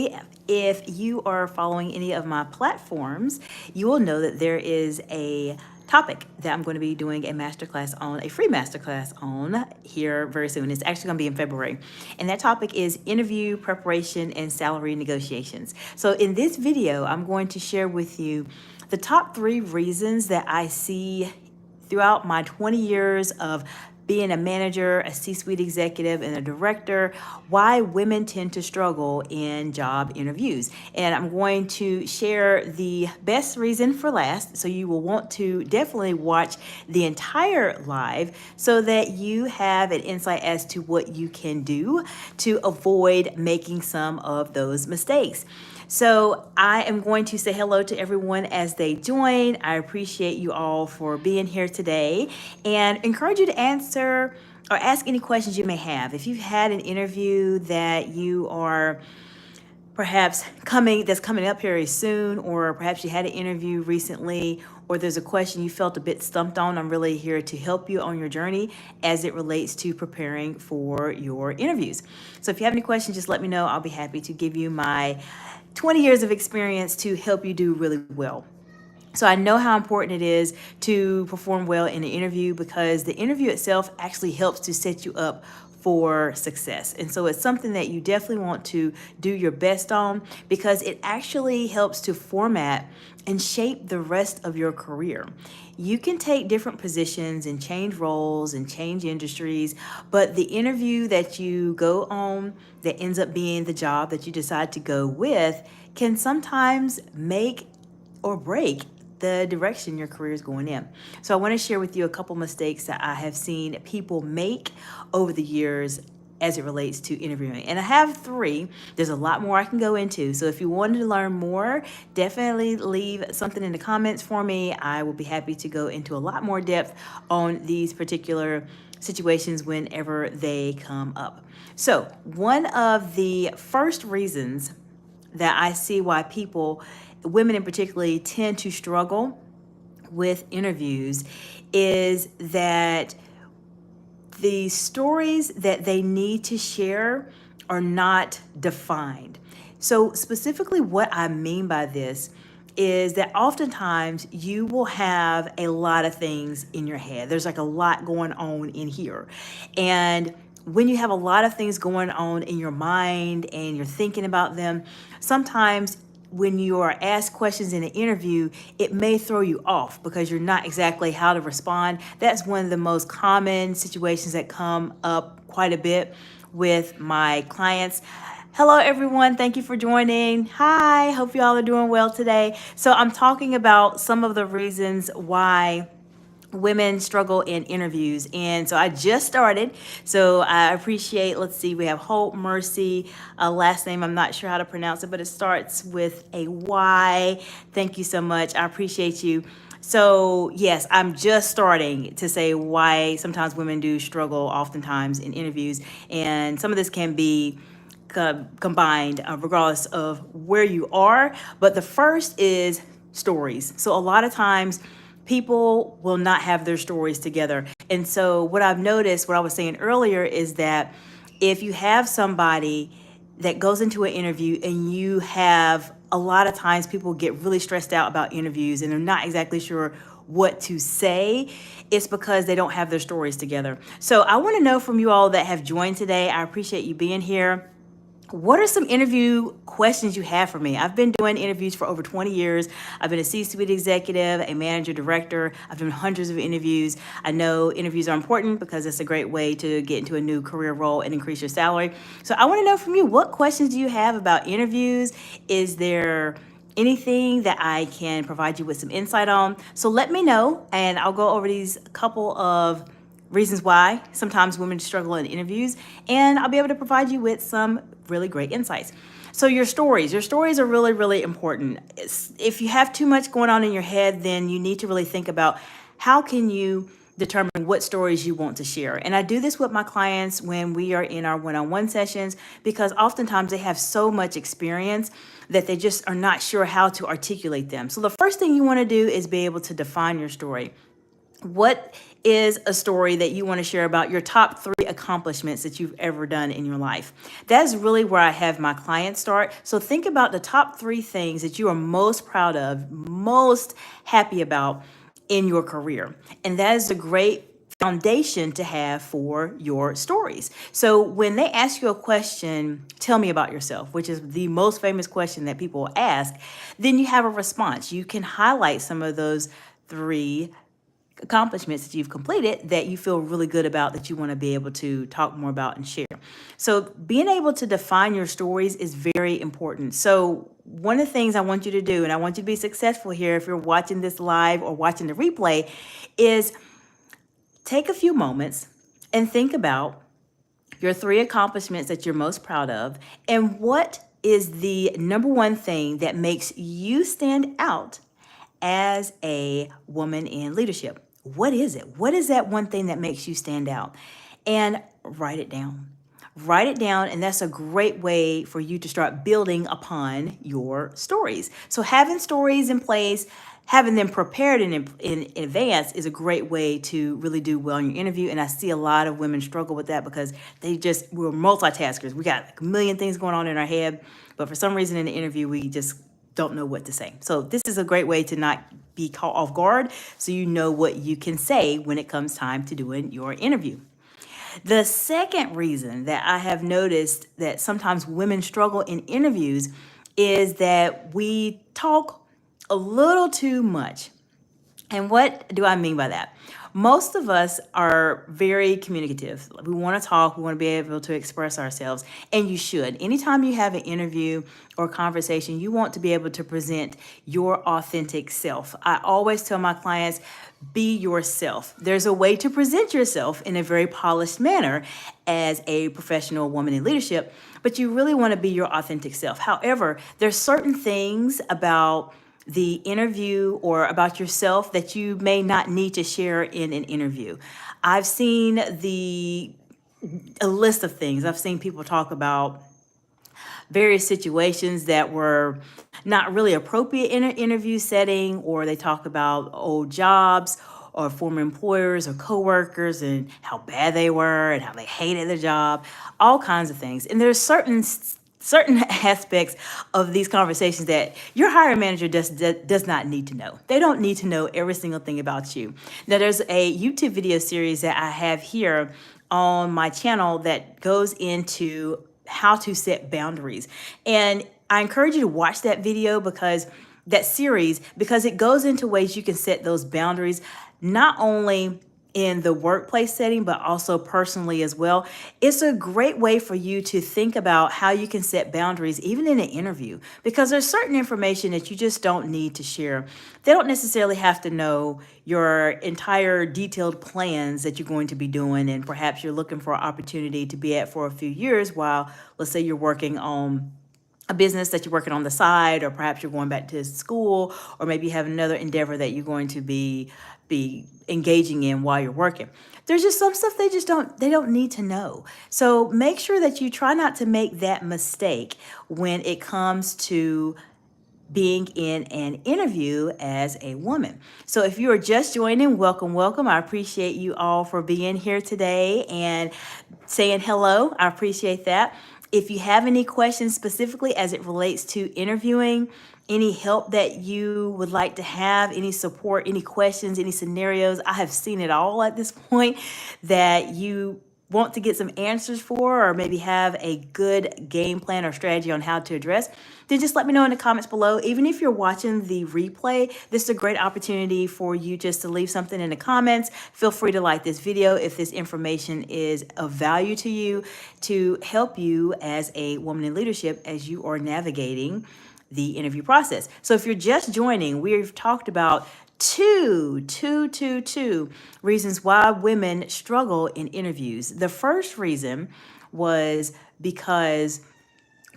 today, if you are following any of my platforms, you will know that there is a topic that I'm going to be doing a masterclass on, a free masterclass on here very soon. It's actually going to be in February. And that topic is interview preparation and salary negotiations. So in this video, I'm going to share with you the top 3 reasons that I see throughout my 20 years of being a manager, a C-suite executive, and a director, why women tend to struggle in job interviews. And I'm going to share the best reason for last, so you will want to definitely watch the entire live so that you have an insight as to what you can do to avoid making some of those mistakes. So I am going to say hello to everyone as they join. I appreciate you all for being here today and encourage you to answer or ask any questions you may have. If you've had an interview that you are perhaps that's coming up very soon, or perhaps you had an interview recently, or there's a question you felt a bit stumped on, I'm really here to help you on your journey as it relates to preparing for your interviews. So if you have any questions, just let me know. I'll be happy to give you my 20 years of experience to help you do really well. So I know how important it is to perform well in an interview, because the interview itself actually helps to set you up for success. And so it's something that you definitely want to do your best on, because it actually helps to format and shape the rest of your career. You can take different positions and change roles and change industries, but the interview that you go on that ends up being the job that you decide to go with can sometimes make or break the direction your career is going in. So I want to share with you a couple mistakes that I have seen people make over the years as it relates to interviewing. And I have 3. There's a lot more I can go into. So if you wanted to learn more, definitely leave something in the comments for me. I will be happy to go into a lot more depth on these particular situations whenever they come up. So one of the first reasons that I see why people, women in particular, tend to struggle with interviews is that the stories that they need to share are not defined. So specifically what I mean by this is that oftentimes you will have a lot of things in your head. There's like a lot going on in here. And when you have a lot of things going on in your mind and you're thinking about them, sometimes when you are asked questions in an interview, it may throw you off because you're not exactly how to respond. That's one of the most common situations that come up quite a bit with my clients. Hello, everyone. Thank you for joining. Hi, hope you all are doing well today. So I'm talking about some of the reasons why women struggle in interviews. And so I just started. So I appreciate, let's see, we have Hope Mercy, last name, I'm not sure how to pronounce it, but it starts with a Y. Thank you so much. I appreciate you. So yes, I'm just starting to say why sometimes women do struggle oftentimes in interviews. And some of this can be combined regardless of where you are. But the first is stories. So a lot of times people will not have their stories together. And so what I've noticed, what I was saying earlier, is that if you have somebody that goes into an interview and you have, a lot of times people get really stressed out about interviews and they're not exactly sure what to say, it's because they don't have their stories together. So I want to know from you all that have joined today, I appreciate you being here. What are some interview questions you have for me? I've been doing interviews for over 20 years. I've been a C-suite executive, a manager, director. I've done hundreds of interviews. I know interviews are important because it's a great way to get into a new career role and increase your salary. So I want to know from you, what questions do you have about interviews? Is there anything that I can provide you with some insight on? So let me know, and I'll go over these couple of reasons why sometimes women struggle in interviews, and I'll be able to provide you with some really great insights. So your stories are really, really important. If you have too much going on in your head, then you need to really think about how can you determine what stories you want to share. And I do this with my clients when we are in our one-on-one sessions, because oftentimes they have so much experience that they just are not sure how to articulate them. So the first thing you want to do is be able to define your story. What is a story that you want to share about your top 3 accomplishments that you've ever done in your life. That's really where I have my clients start. So think about the top 3 things that you are most proud of, most happy about in your career. And that is a great foundation to have for your stories. So when they ask you a question, tell me about yourself, which is the most famous question that people ask, then you have a response. You can highlight some of those 3 accomplishments that you've completed that you feel really good about, that you want to be able to talk more about and share. So being able to define your stories is very important. So one of the things I want you to do, and I want you to be successful here if you're watching this live or watching the replay, is take a few moments and think about your 3 accomplishments that you're most proud of, and what is the number one thing that makes you stand out as a woman in leadership. What is it? What is that one thing that makes you stand out? And write it down. Write it down, and that's a great way for you to start building upon your stories. So having stories in place, having them prepared in advance is a great way to really do well in your interview. And I see a lot of women struggle with that because we're multitaskers. We got like a million things going on in our head, but for some reason in the interview, we just don't know what to say. So this is a great way to not be caught off guard, so you know what you can say when it comes time to doing your interview. The second reason that I have noticed that sometimes women struggle in interviews is that we talk a little too much. And what do I mean by that? Most of us are very communicative. We want to talk, we want to be able to express ourselves, and you should. Anytime you have an interview or conversation, you want to be able to present your authentic self. I always tell my clients, be yourself. There's a way to present yourself in a very polished manner as a professional woman in leadership, but you really want to be your authentic self. However, there's certain things about the interview or about yourself that you may not need to share in an interview. I've seen a list of things. I've seen people talk about various situations that were not really appropriate in an interview setting, or they talk about old jobs or former employers or coworkers and how bad they were and how they hated their job, all kinds of things. And there's certain aspects of these conversations that your hiring manager does not need to know. They don't need to know every single thing about you. Now, there's a YouTube video series that I have here on my channel that goes into how to set boundaries. And I encourage you to watch that video, because it goes into ways you can set those boundaries, not only in the workplace setting, but also personally as well. It's a great way for you to think about how you can set boundaries, even in an interview, because there's certain information that you just don't need to share. They don't necessarily have to know your entire detailed plans that you're going to be doing, and perhaps you're looking for an opportunity to be at for a few years while, let's say, you're working on a business that you're working on the side, or perhaps you're going back to school, or maybe you have another endeavor that you're going to be engaging in while you're working. There's just some stuff they don't need to know. So make sure that you try not to make that mistake when it comes to being in an interview as a woman. So if you are just joining, welcome. I appreciate you all for being here today and saying hello. I appreciate that. If you have any questions specifically as it relates to interviewing, any help that you would like to have, any support, any questions, any scenarios, I have seen it all at this point that you want to get some answers for, or maybe have a good game plan or strategy on how to address, then just let me know in the comments below. Even if you're watching the replay, this is a great opportunity for you just to leave something in the comments. Feel free to like this video if this information is of value to you, to help you as a woman in leadership as you are navigating the interview process. So if you're just joining, we've talked about two reasons why women struggle in interviews. The first reason was because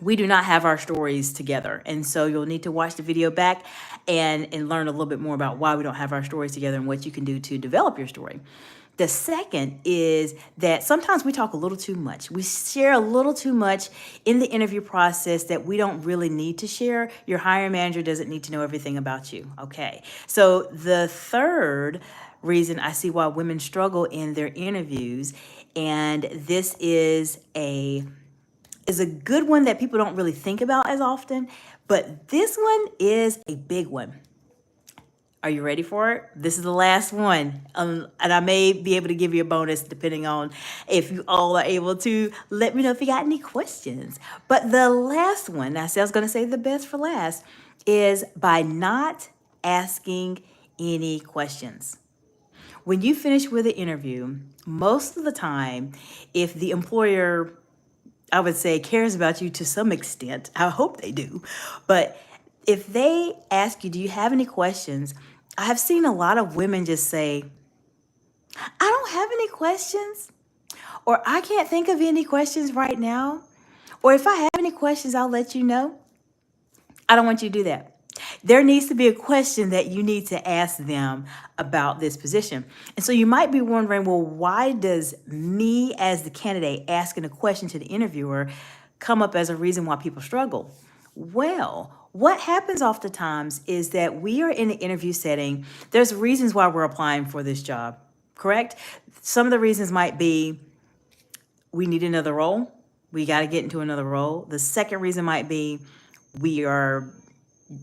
we do not have our stories together. And so you'll need to watch the video back and learn a little bit more about why we don't have our stories together and what you can do to develop your story. The second is that sometimes we talk a little too much. We share a little too much in the interview process that we don't really need to share. Your hiring manager doesn't need to know everything about you. Okay. So the third reason I see why women struggle in their interviews And this is a good one that people don't really think about as often, but this one is a big one. Are you ready for it? This is the last one. And I may be able to give you a bonus depending on if you all are able to let me know if you got any questions. But the last one, I said I was going to say the best for last, is by not asking any questions. When you finish with an interview, most of the time, if the employer, I would say, cares about you to some extent, I hope they do, but if they ask you, do you have any questions? I have seen a lot of women just say, I don't have any questions, or I can't think of any questions right now, or if I have any questions, I'll let you know. I don't want you to do that. There needs to be a question that you need to ask them about this position. And so you might be wondering, well, why does me as the candidate asking a question to the interviewer come up as a reason why people struggle? Well, what happens oftentimes is that we are in an interview setting. There's reasons why we're applying for this job, correct? Some of the reasons might be we need another role. We got to get into another role. The second reason might be we are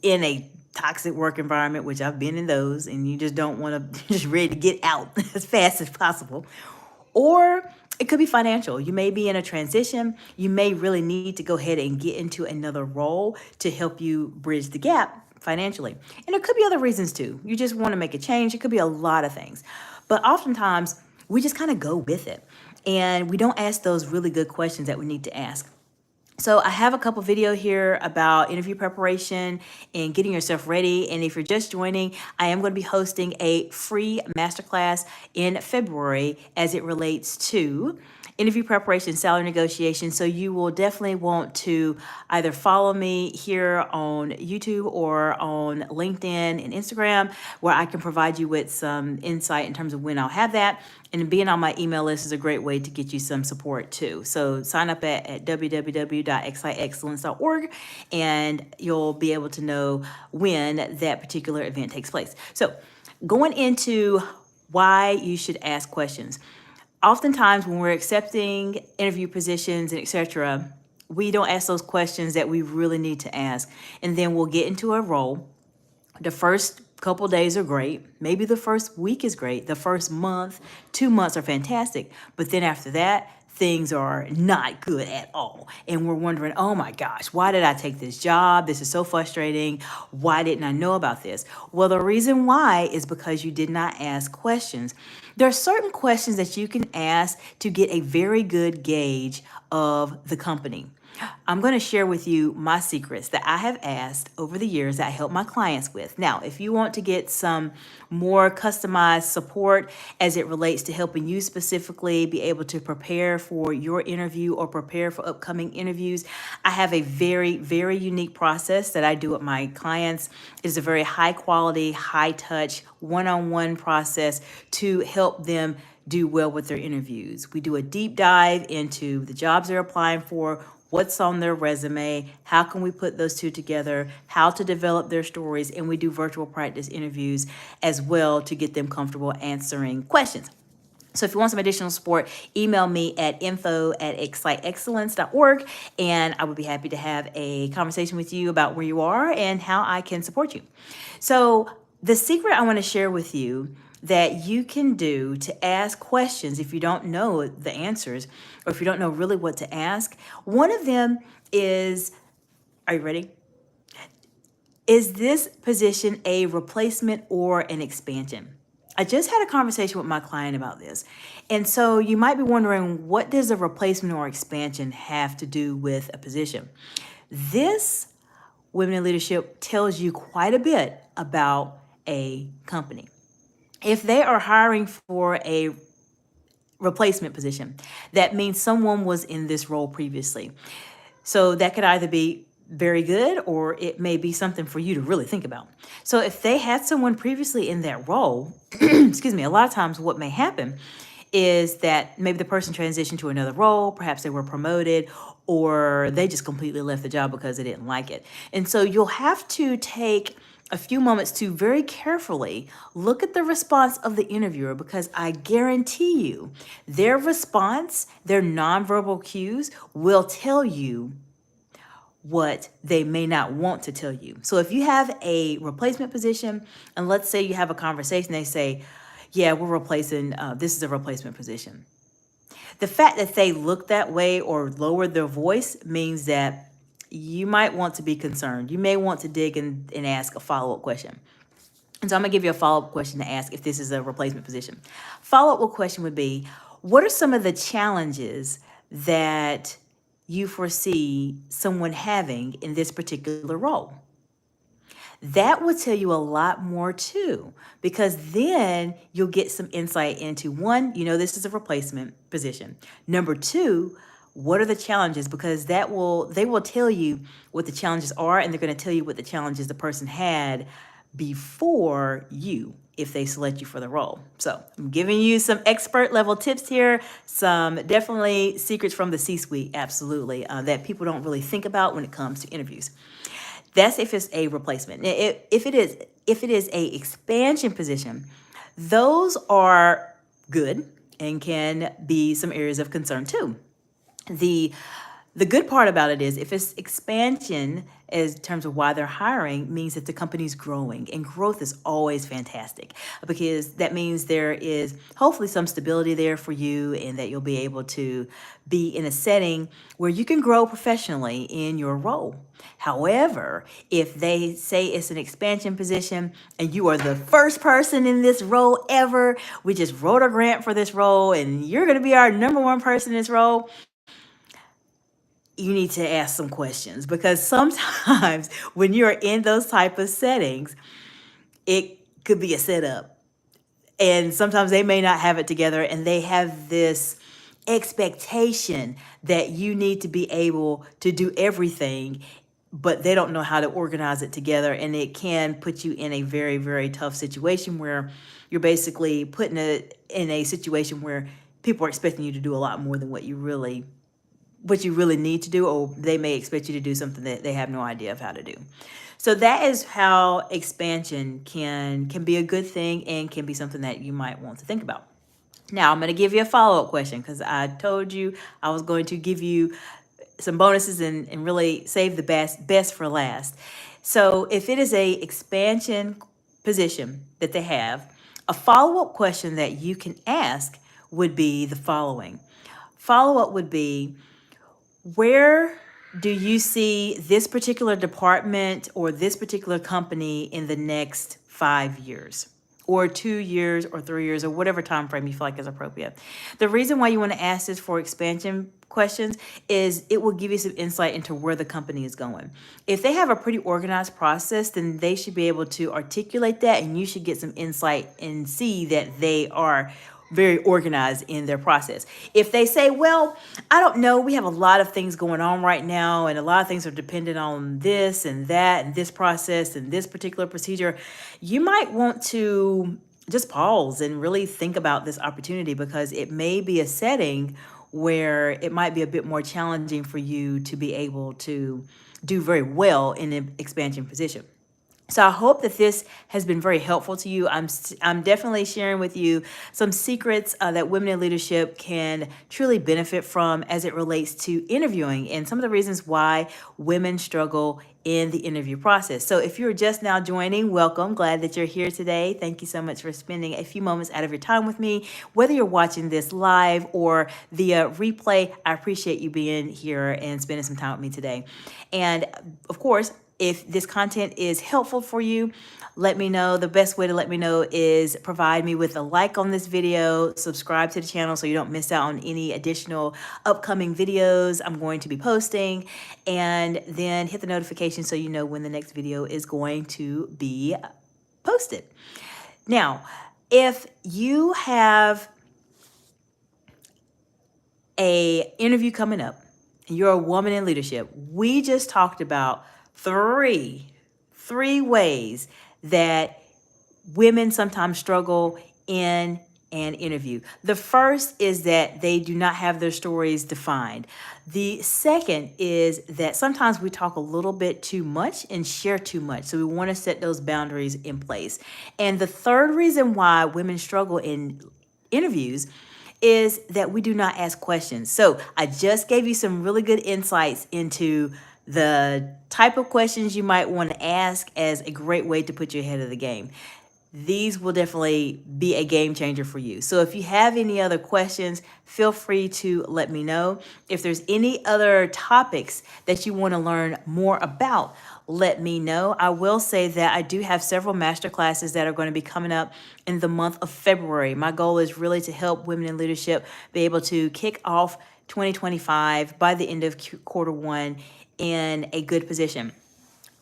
in a toxic work environment, which I've been in those, and you just don't want to, just ready to get out as fast as possible. Or it could be financial. You may be in a transition. You may really need to go ahead and get into another role to help you bridge the gap financially. And there could be other reasons too. You just want to make a change. It could be a lot of things. But oftentimes we just kind of go with it. And we don't ask those really good questions that we need to ask. So I have a couple video here about interview preparation and getting yourself ready. And if you're just joining, I am going to be hosting a free masterclass in February as it relates to interview preparation, salary negotiation. So you will definitely want to either follow me here on YouTube or on LinkedIn and Instagram, where I can provide you with some insight in terms of when I'll have that. And being on my email list is a great way to get you some support too. So sign up at www.xliexcellence.org and you'll be able to know when that particular event takes place. So going into why you should ask questions. Oftentimes when we're accepting interview positions and etc., we don't ask those questions that we really need to ask. And then we'll get into a role. The first couple days are great. Maybe the first week is great. The first month, 2 months are fantastic. But then after that, things are not good at all. And we're wondering, oh my gosh, why did I take this job? This is so frustrating. Why didn't I know about this? Well, the reason why is because you did not ask questions. There are certain questions that you can ask to get a very good gauge of the company. I'm going to share with you my secrets that I have asked over the years that I help my clients with. Now, if you want to get some more customized support as it relates to helping you specifically be able to prepare for your interview or prepare for upcoming interviews, I have a very, very unique process that I do with my clients. It's a very high quality, high touch, one-on-one process to help them do well with their interviews. We do a deep dive into the jobs they're applying for, what's on their resume, how can we put those two together, how to develop their stories, and we do virtual practice interviews as well to get them comfortable answering questions. So if you want some additional support, email me at info@xliexcellence.org, and I would be happy to have a conversation with you about where you are and how I can support you. So the secret I want to share with you that you can do to ask questions if you don't know the answers or if you don't know really what to ask. One of them is, are you ready? Is this position a replacement or an expansion? I just had a conversation with my client about this. And so you might be wondering, what does a replacement or expansion have to do with a position? This, Women in Leadership, tells you quite a bit about a company. If they are hiring for a replacement position, that means someone was in this role previously. So that could either be very good or it may be something for you to really think about. So if they had someone previously in that role, excuse me, a lot of times what may happen is that maybe the person transitioned to another role, perhaps they were promoted, or they just completely left the job because they didn't like it. And so you'll have to take a few moments to very carefully look at the response of the interviewer, because I guarantee you their response, their nonverbal cues will tell you what they may not want to tell you. So if you have a replacement position, and let's say you have a conversation, they say, yeah, we're replacing, this is a replacement position. The fact that they look that way or lower their voice means that you might want to be concerned. You may want to dig and ask a follow-up question. And so I'm gonna give you a follow-up question to ask if this is a replacement position. Follow-up question would be, what are some of the challenges that you foresee someone having in this particular role? That will tell you a lot more too, because then you'll get some insight into, one, this is a replacement position. Number two, what are the challenges? Because they will tell you what the challenges are, and they're going to tell you what the challenges the person had before you, if they select you for the role. So I'm giving you some expert level tips here, some definitely secrets from the C-suite, absolutely, that people don't really think about when it comes to interviews. That's if it's a replacement. If it is a expansion position, those are good and can be some areas of concern too. The good part about it is, if it's expansion in terms of why they're hiring, means that the company's growing, and growth is always fantastic, because that means there is hopefully some stability there for you, and that you'll be able to be in a setting where you can grow professionally in your role. However, if they say it's an expansion position and you are the first person in this role ever, we just wrote a grant for this role and you're going to be our number one person in this role, you need to ask some questions, because sometimes when you're in those type of settings, it could be a setup. And sometimes they may not have it together, and they have this expectation that you need to be able to do everything, but they don't know how to organize it together. And it can put you in a very, very tough situation where you're basically put in a situation where people are expecting you to do a lot more than what you really need to do, or they may expect you to do something that they have no idea of how to do. So that is how expansion can be a good thing, and can be something that you might want to think about. Now, I'm going to give you a follow-up question, because I told you I was going to give you some bonuses and really save the best for last. So if it is a expansion position that they have, a follow-up question that you can ask would be the following. Follow-up would be, where do you see this particular department or this particular company in the next 5 years, or 2 years, or 3 years, or whatever time frame you feel like is appropriate? The reason why you want to ask this for expansion questions is it will give you some insight into where the company is going. If they have a pretty organized process, then they should be able to articulate that, and you should get some insight and see that they are very organized in their process. If they say, well, I don't know, we have a lot of things going on right now, and a lot of things are dependent on this and that and this process and this particular procedure, you might want to just pause and really think about this opportunity, because it may be a setting where it might be a bit more challenging for you to be able to do very well in an expansion position. So I hope that this has been very helpful to you. I'm definitely sharing with you some secrets that women in leadership can truly benefit from as it relates to interviewing, and some of the reasons why women struggle in the interview process. So if you're just now joining, welcome. Glad that you're here today. Thank you so much for spending a few moments out of your time with me. Whether you're watching this live or via replay, I appreciate you being here and spending some time with me today. And of course, if this content is helpful for you, let me know. The best way to let me know is provide me with a like on this video, subscribe to the channel so you don't miss out on any additional upcoming videos I'm going to be posting, and then hit the notification so you know when the next video is going to be posted. Now, if you have an interview coming up and you're a woman in leadership, we just talked about three ways that women sometimes struggle in and interview. The first is that they do not have their stories defined. The second is that sometimes we talk a little bit too much and share too much. So we want to set those boundaries in place. And the third reason why women struggle in interviews is that we do not ask questions. So I just gave you some really good insights into the type of questions you might want to ask as a great way to put you ahead of the game. These will definitely be a game changer for you. So if you have any other questions, feel free to let me know. If there's any other topics that you want to learn more about, let me know. I will say that I do have several master classes that are going to be coming up in the month of February. My goal is really to help women in leadership be able to kick off 2025 by the end of quarter one in a good position.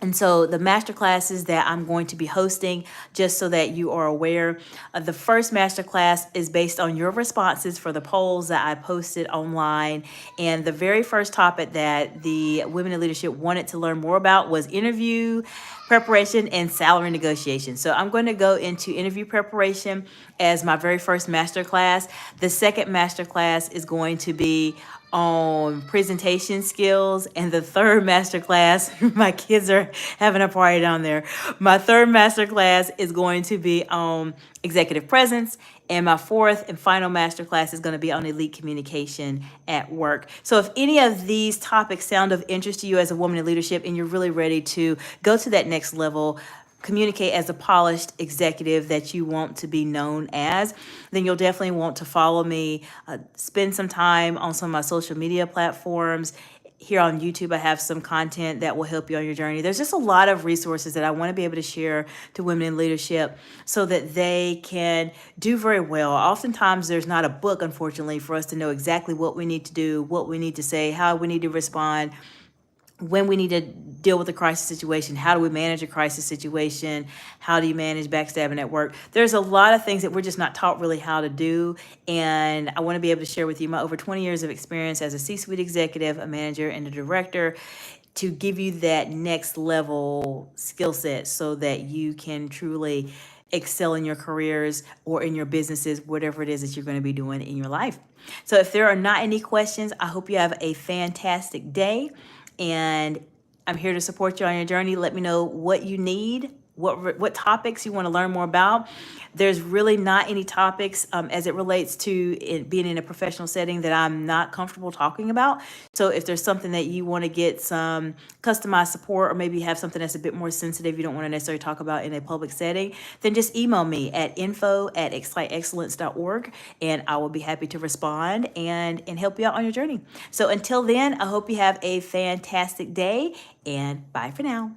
And so the master classes that I'm going to be hosting, just so that you are aware, the first master class is based on your responses for the polls that I posted online. And the very first topic that the Women in Leadership wanted to learn more about was interview preparation and salary negotiation. So I'm going to go into interview preparation as my very first master class. The second master class is going to be on presentation skills, and the third master class, my kids are having a party down there. My third master class is going to be on executive presence, and my fourth and final master class is going to be on elite communication at work. So if any of these topics sound of interest to you as a woman in leadership and you're really ready to go to that next level, communicate as a polished executive that you want to be known as, then you'll definitely want to follow me, spend some time on some of my social media platforms. Here on YouTube, I have some content that will help you on your journey. There's just a lot of resources that I want to be able to share to women in leadership so that they can do very well. Oftentimes, there's not a book, unfortunately, for us to know exactly what we need to do, what we need to say, how we need to respond, when we need to deal with a crisis situation. How do we manage a crisis situation? How do you manage backstabbing at work? There's a lot of things that we're just not taught really how to do. And I want to be able to share with you my over 20 years of experience as a C-suite executive, a manager, and a director to give you that next level skill set so that you can truly excel in your careers or in your businesses, whatever it is that you're going to be doing in your life. So if there are not any questions, I hope you have a fantastic day. And I'm here to support you on your journey. Let me know what you need, what topics you want to learn more about. There's really not any topics as it relates to it being in a professional setting that I'm not comfortable talking about. So if there's something that you want to get some customized support, or maybe you have something that's a bit more sensitive you don't want to necessarily talk about in a public setting, then just email me at info@exciteexcellence.org, and I will be happy to respond and help you out on your journey. So until then, I hope you have a fantastic day, and bye for now.